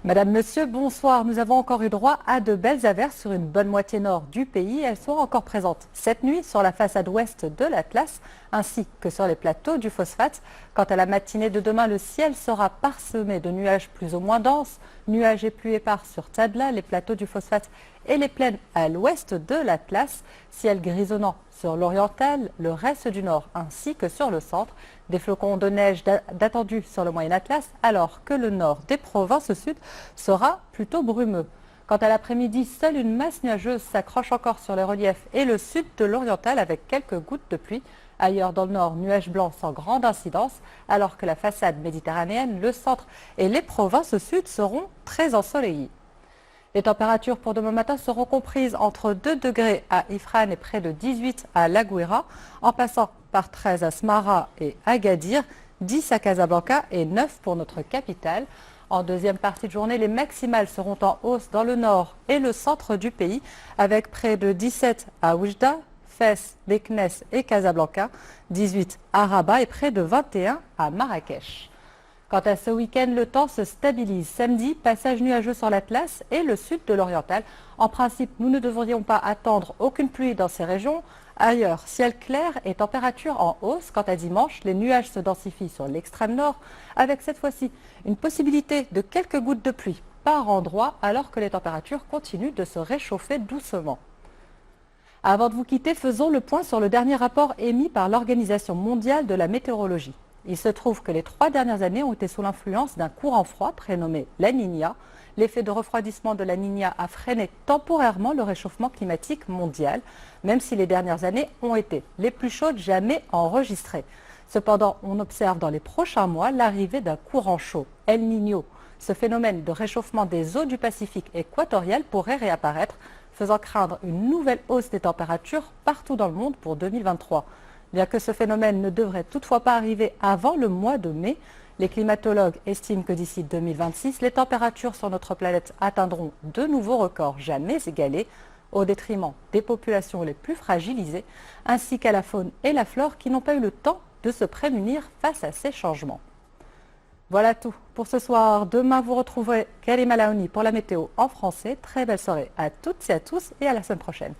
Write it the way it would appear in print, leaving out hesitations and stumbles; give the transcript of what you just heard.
Madame, Monsieur, bonsoir. Nous avons encore eu droit à de belles averses sur une bonne moitié nord du pays. Elles seront encore présentes cette nuit sur la façade ouest de l'Atlas ainsi que sur les plateaux du Phosphate. Quant à la matinée de demain, le ciel sera parsemé de nuages plus ou moins denses, nuages et pluies épars sur Tadla, les plateaux du Phosphate et les plaines à l'ouest de l'Atlas. Ciel grisonnant sur l'oriental, le reste du nord ainsi que sur le centre. Des flocons de neige d'attendus sur le Moyen Atlas, alors que le nord des provinces sud sera plutôt brumeux. Quant à l'après-midi, seule une masse nuageuse s'accroche encore sur les reliefs et le sud de l'oriental avec quelques gouttes de pluie. Ailleurs dans le nord, nuages blancs sans grande incidence, alors que la façade méditerranéenne, le centre et les provinces sud seront très ensoleillées. Les températures pour demain matin seront comprises entre 2 degrés à Ifrane et près de 18 à La Gouira, en passant par 13 à Smara et Agadir, 10 à Casablanca et 9 pour notre capitale. En deuxième partie de journée, les maximales seront en hausse dans le nord et le centre du pays, avec près de 17 à Oujda, Fès, Meknès et Casablanca, 18 à Rabat et près de 21 à Marrakech. Quant à ce week-end, le temps se stabilise. Samedi, passage nuageux sur l'Atlas et le sud de l'Oriental. En principe, nous ne devrions pas attendre aucune pluie dans ces régions. Ailleurs, ciel clair et température en hausse. Quant à dimanche, les nuages se densifient sur l'extrême nord, avec cette fois-ci une possibilité de quelques gouttes de pluie par endroit, alors que les températures continuent de se réchauffer doucement. Avant de vous quitter, faisons le point sur le dernier rapport émis par l'Organisation mondiale de la météorologie. Il se trouve que les 3 dernières années ont été sous l'influence d'un courant froid prénommé La Niña. L'effet de refroidissement de La Niña a freiné temporairement le réchauffement climatique mondial, même si les dernières années ont été les plus chaudes jamais enregistrées. Cependant, on observe dans les prochains mois l'arrivée d'un courant chaud, El Niño. Ce phénomène de réchauffement des eaux du Pacifique équatorial pourrait réapparaître, faisant craindre une nouvelle hausse des températures partout dans le monde pour 2023. Bien que ce phénomène ne devrait toutefois pas arriver avant le mois de mai, les climatologues estiment que d'ici 2026, les températures sur notre planète atteindront de nouveaux records jamais égalés, au détriment des populations les plus fragilisées, ainsi qu'à la faune et la flore qui n'ont pas eu le temps de se prémunir face à ces changements. Voilà tout pour ce soir. Demain, vous retrouverez Karima Laouni pour la météo en français. Très belle soirée à toutes et à tous et à la semaine prochaine.